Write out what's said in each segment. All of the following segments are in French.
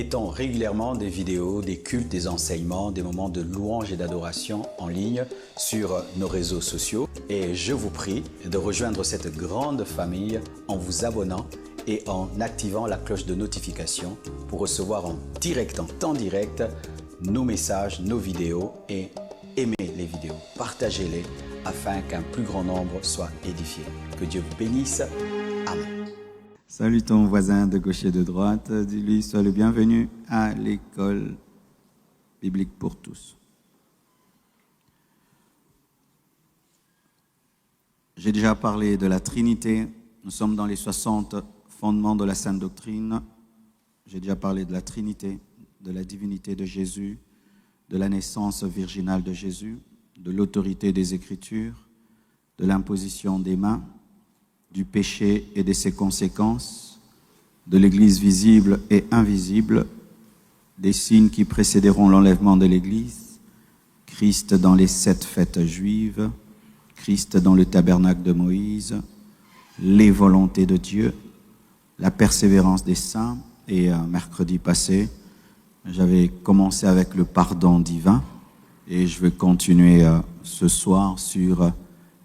mettons régulièrement des vidéos, des cultes, des enseignements, des moments de louange et d'adoration en ligne sur nos réseaux sociaux. Et je vous prie de rejoindre cette grande famille en vous abonnant et en activant la cloche de notification pour recevoir en direct, en temps direct, nos messages, nos vidéos et aimez les vidéos, partagez-les afin qu'un plus grand nombre soit édifié. Que Dieu vous bénisse. Amen. Salut ton voisin de gauche et de droite, dis-lui, sois le bienvenu à l'école biblique pour tous. J'ai déjà parlé de la Trinité, nous sommes dans les 60 fondements de la Sainte Doctrine. J'ai déjà parlé de la Trinité, de la divinité de Jésus, de la naissance virginale de Jésus, de l'autorité des Écritures, de l'imposition des mains, du péché et de ses conséquences, de l'Église visible et invisible, des signes qui précéderont l'enlèvement de l'Église, Christ dans les 7 fêtes juives, Christ dans le tabernacle de Moïse, les volontés de Dieu, la persévérance des saints. Et mercredi passé, j'avais commencé avec le pardon divin et je vais continuer ce soir sur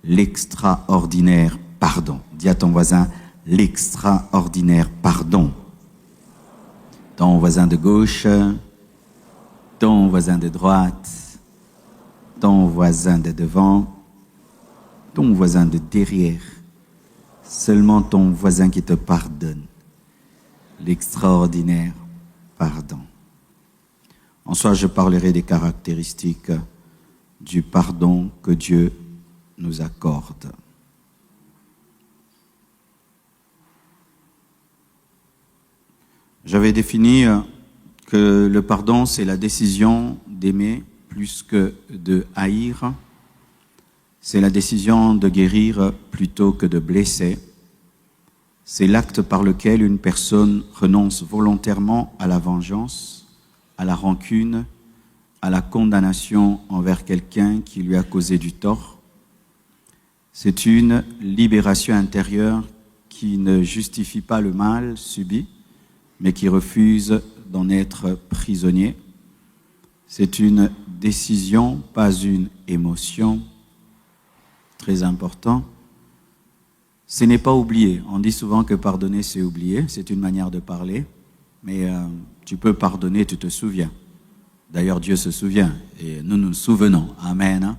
l'extraordinaire pardon. Dis à ton voisin, l'extraordinaire pardon. Ton voisin de gauche, ton voisin de droite, ton voisin de devant, ton voisin de derrière. Seulement ton voisin qui te pardonne. L'extraordinaire pardon. En soi, je parlerai des caractéristiques du pardon que Dieu nous accorde. J'avais défini que le pardon, c'est la décision d'aimer plus que de haïr. C'est la décision de guérir plutôt que de blesser. C'est l'acte par lequel une personne renonce volontairement à la vengeance, à la rancune, à la condamnation envers quelqu'un qui lui a causé du tort. C'est une libération intérieure qui ne justifie pas le mal subi, mais qui refuse d'en être prisonnier. C'est une décision, pas une émotion. Très important. Ce n'est pas oublier. On dit souvent que pardonner, c'est oublier. C'est une manière de parler. Mais tu peux pardonner, tu te souviens. D'ailleurs, Dieu se souvient. Et nous nous souvenons. Amen.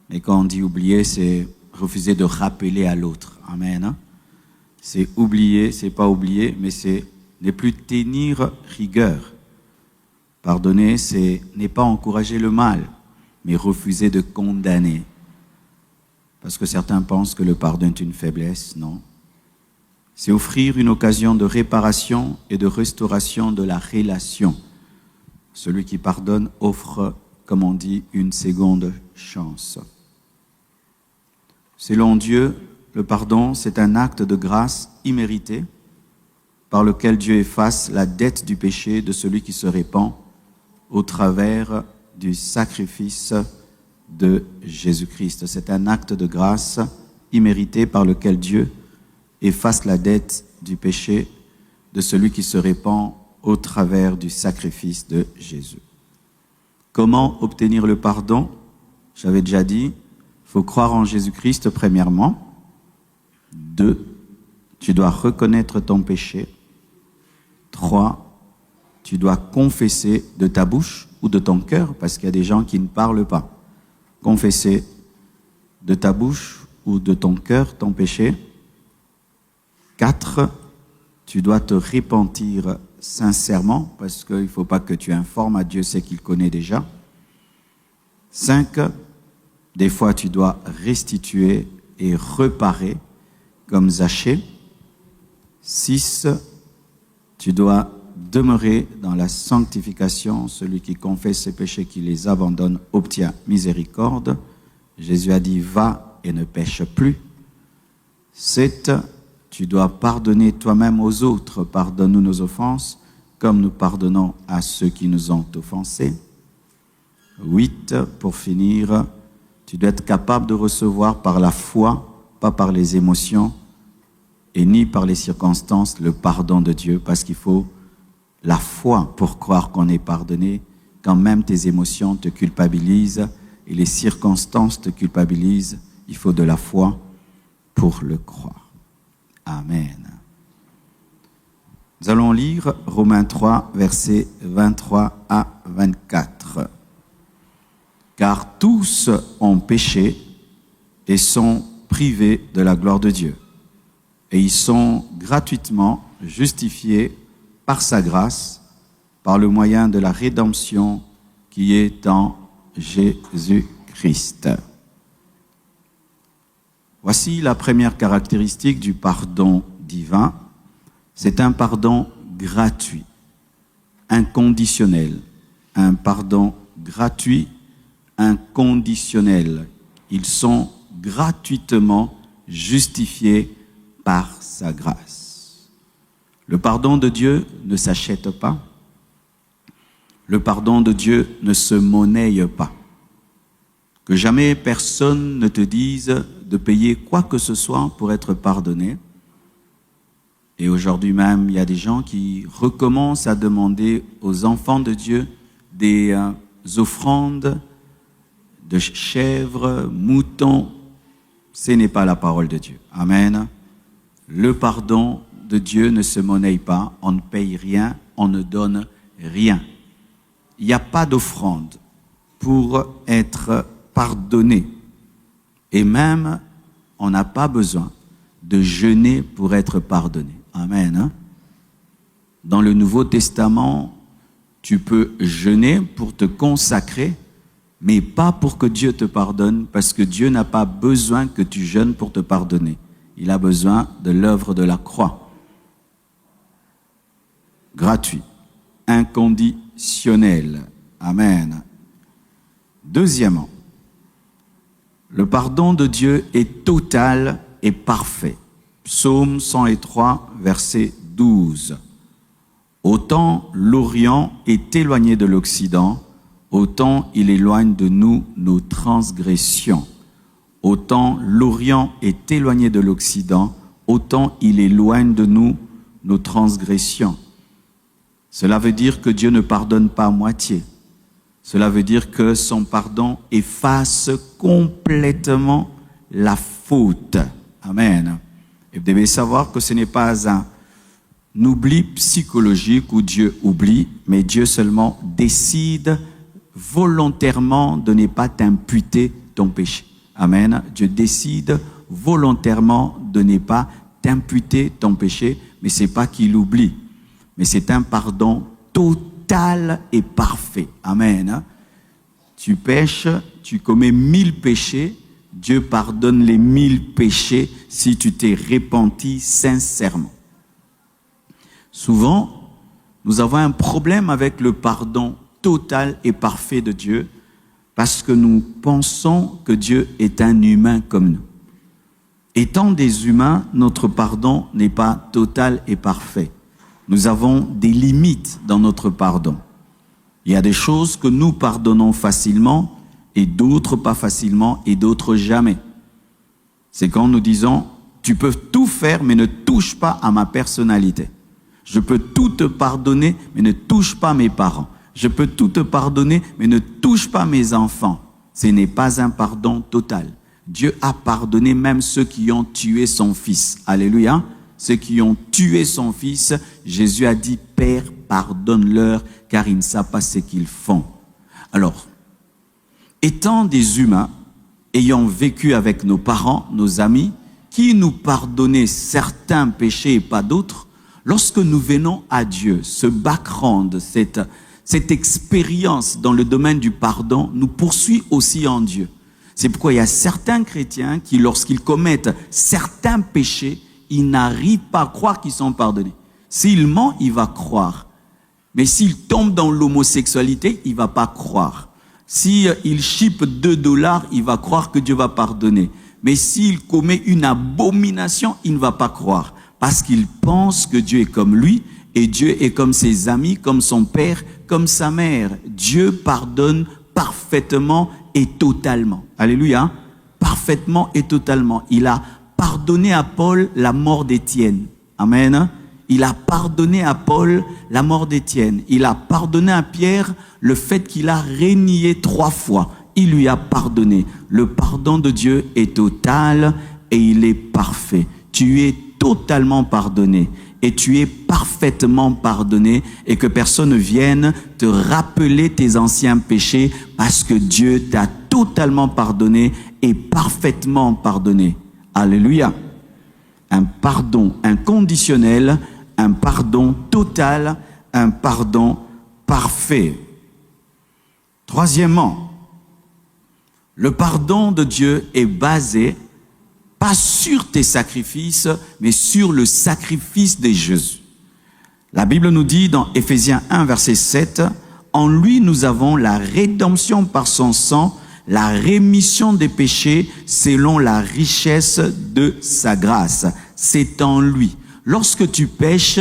Mais quand on dit oublier, c'est refuser de rappeler à l'autre. Amen. C'est oublier, c'est pas oublier, mais c'est ne plus tenir rigueur. Pardonner, c'est n'est pas encourager le mal, mais refuser de condamner. Parce que certains pensent que le pardon est une faiblesse, non. C'est offrir une occasion de réparation et de restauration de la relation. Celui qui pardonne offre, comme on dit, une seconde chance. Selon Dieu, le pardon, c'est un acte de grâce immérité par lequel Dieu efface la dette du péché de celui qui se répand au travers du sacrifice de Jésus-Christ. C'est un acte de grâce immérité par lequel Dieu efface la dette du péché de celui qui se répand au travers du sacrifice de Jésus. Comment obtenir le pardon? J'avais déjà dit, il faut croire en Jésus-Christ premièrement. 2, tu dois reconnaître ton péché. 3, tu dois confesser de ta bouche ou de ton cœur, parce qu'il y a des gens qui ne parlent pas. Confesser de ta bouche ou de ton cœur ton péché. 4, tu dois te repentir sincèrement, parce qu'il ne faut pas que tu informes à Dieu ce qu'il connaît déjà. 5, des fois tu dois restituer et réparer, comme Zachée. 6, tu dois demeurer dans la sanctification. Celui qui confesse ses péchés, qui les abandonne, obtient miséricorde. Jésus a dit, va et ne pêche plus. 7, tu dois pardonner toi-même aux autres. Pardonne-nous nos offenses, comme nous pardonnons à ceux qui nous ont offensés. 8, pour finir, tu dois être capable de recevoir par la foi, pas par les émotions, et ni par les circonstances, le pardon de Dieu, parce qu'il faut la foi pour croire qu'on est pardonné quand même tes émotions te culpabilisent et les circonstances te culpabilisent. Il faut de la foi pour le croire. Amen. Nous allons lire Romains 3, versets 23 à 24. Car tous ont péché et sont privés de la gloire de Dieu. Et ils sont gratuitement justifiés par sa grâce, par le moyen de la rédemption qui est en Jésus-Christ. Voici la première caractéristique du pardon divin. C'est un pardon gratuit, inconditionnel. Un pardon gratuit, inconditionnel. Ils sont gratuitement justifiés par sa grâce. Le pardon de Dieu ne s'achète pas. Le pardon de Dieu ne se monnaie pas. Que jamais personne ne te dise de payer quoi que ce soit pour être pardonné. Et aujourd'hui même, il y a des gens qui recommencent à demander aux enfants de Dieu des offrandes de chèvres, moutons. Ce n'est pas la parole de Dieu. Amen. Le pardon de Dieu ne se monnaie pas. On ne paye rien, on ne donne rien. Il n'y a pas d'offrande pour être pardonné. Et même, on n'a pas besoin de jeûner pour être pardonné. Amen. Dans le Nouveau Testament, tu peux jeûner pour te consacrer, mais pas pour que Dieu te pardonne, parce que Dieu n'a pas besoin que tu jeûnes pour te pardonner. Il a besoin de l'œuvre de la croix. Gratuit, inconditionnel. Amen. Deuxièmement, le pardon de Dieu est total et parfait. Psaume 103, verset 12. Autant l'Orient est éloigné de l'Occident, autant il éloigne de nous nos transgressions. Autant l'Orient est éloigné de l'Occident, autant il éloigne de nous nos transgressions. Cela veut dire que Dieu ne pardonne pas à moitié. Cela veut dire que son pardon efface complètement la faute. Amen. Et vous devez savoir que ce n'est pas un oubli psychologique où Dieu oublie, mais Dieu seulement décide volontairement de ne pas t'imputer ton péché. Amen. Dieu décide volontairement de ne pas t'imputer ton péché, mais c'est pas qu'il oublie, mais c'est un pardon total et parfait. Amen. Tu pêches, tu commets 1000 péchés, Dieu pardonne les 1000 péchés si tu t'es repenti sincèrement. Souvent, nous avons un problème avec le pardon total et parfait de Dieu parce que nous pensons que Dieu est un humain comme nous. Étant des humains, notre pardon n'est pas total et parfait. Nous avons des limites dans notre pardon. Il y a des choses que nous pardonnons facilement et d'autres pas facilement et d'autres jamais. C'est quand nous disons, tu peux tout faire mais ne touche pas à ma personnalité. Je peux tout te pardonner mais ne touche pas mes parents. Je peux tout te pardonner mais ne touche pas mes enfants. Ce n'est pas un pardon total. Dieu a pardonné même ceux qui ont tué son fils. Alléluia. Ceux qui ont tué son fils, Jésus a dit, Père, pardonne-leur car ils ne savent pas ce qu'ils font. Alors, étant des humains, ayant vécu avec nos parents, nos amis, qui nous pardonnaient certains péchés et pas d'autres, lorsque nous venons à Dieu, ce background, cette expérience dans le domaine du pardon, nous poursuit aussi en Dieu. C'est pourquoi il y a certains chrétiens qui, lorsqu'ils commettent certains péchés, ils n'arrivent pas à croire qu'ils sont pardonnés. S'il ment, il va croire. Mais s'il tombe dans l'homosexualité, il ne va pas croire. S'il chipe $2, il va croire que Dieu va pardonner. Mais s'il commet une abomination, il ne va pas croire. Parce qu'il pense que Dieu est comme lui, et Dieu est comme ses amis, comme son père, comme sa mère. Dieu pardonne parfaitement et totalement. Alléluia. Parfaitement et totalement. Il a pardonné à Paul la mort d'Étienne. Amen. Il a pardonné à Paul la mort d'Étienne. Il a pardonné à Pierre le fait qu'il a renié 3 fois. Il lui a pardonné. Le pardon de Dieu est total et il est parfait. Tu es totalement pardonné et tu es parfaitement pardonné, et que personne ne vienne te rappeler tes anciens péchés, parce que Dieu t'a totalement pardonné et parfaitement pardonné. Alléluia. Un pardon inconditionnel, un pardon total, un pardon parfait. Troisièmement, le pardon de Dieu est basé pas sur tes sacrifices, mais sur le sacrifice de Jésus. La Bible nous dit dans Éphésiens 1, verset 7, « En lui, nous avons la rédemption par son sang, la rémission des péchés selon la richesse de sa grâce. » C'est en lui. Lorsque tu pêches,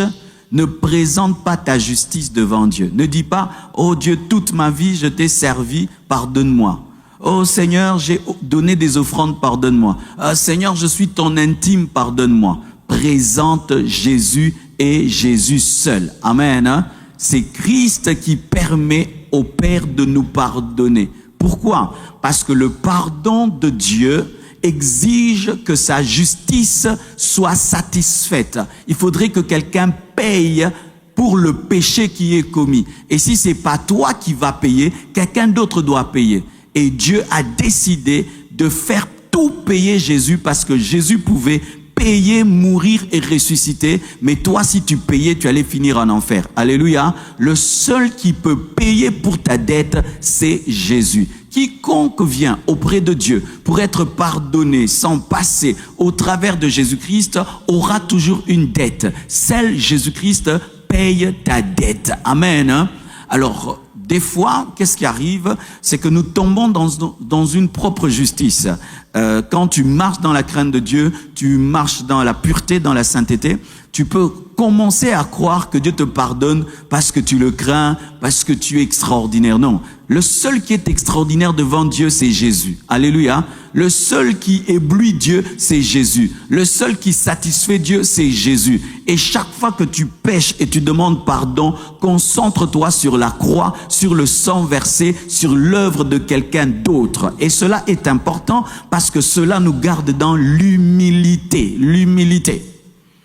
ne présente pas ta justice devant Dieu. Ne dis pas, « Oh Dieu, toute ma vie, je t'ai servi, pardonne-moi. » Oh Seigneur, j'ai donné des offrandes, pardonne-moi. Seigneur, je suis ton intime, pardonne-moi. Présente Jésus et Jésus seul. Amen. C'est Christ qui permet au Père de nous pardonner. Pourquoi? Parce que le pardon de Dieu exige que sa justice soit satisfaite. Il faudrait que quelqu'un paye pour le péché qui est commis. Et si c'est pas toi qui vas payer, quelqu'un d'autre doit payer. Et Dieu a décidé de faire tout payer Jésus, parce que Jésus pouvait payer, mourir et ressusciter. Mais toi, si tu payais, tu allais finir en enfer. Alléluia. Le seul qui peut payer pour ta dette, c'est Jésus. Quiconque vient auprès de Dieu pour être pardonné sans passer au travers de Jésus-Christ aura toujours une dette. Seul Jésus-Christ paye ta dette. Amen. Alors, des fois, qu'est-ce qui arrive? C'est que nous tombons dans une propre justice. Quand tu marches dans la crainte de Dieu, tu marches dans la pureté, dans la sainteté, tu peux commencer à croire que Dieu te pardonne parce que tu le crains, parce que tu es extraordinaire. Non. Le seul qui est extraordinaire devant Dieu, c'est Jésus. Alléluia. Le seul qui éblouit Dieu, c'est Jésus. Le seul qui satisfait Dieu, c'est Jésus. Et chaque fois que tu pèches et tu demandes pardon, concentre-toi sur la croix, sur le sang versé, sur l'œuvre de quelqu'un d'autre. Et cela est important parce que cela nous garde dans l'humilité. L'humilité.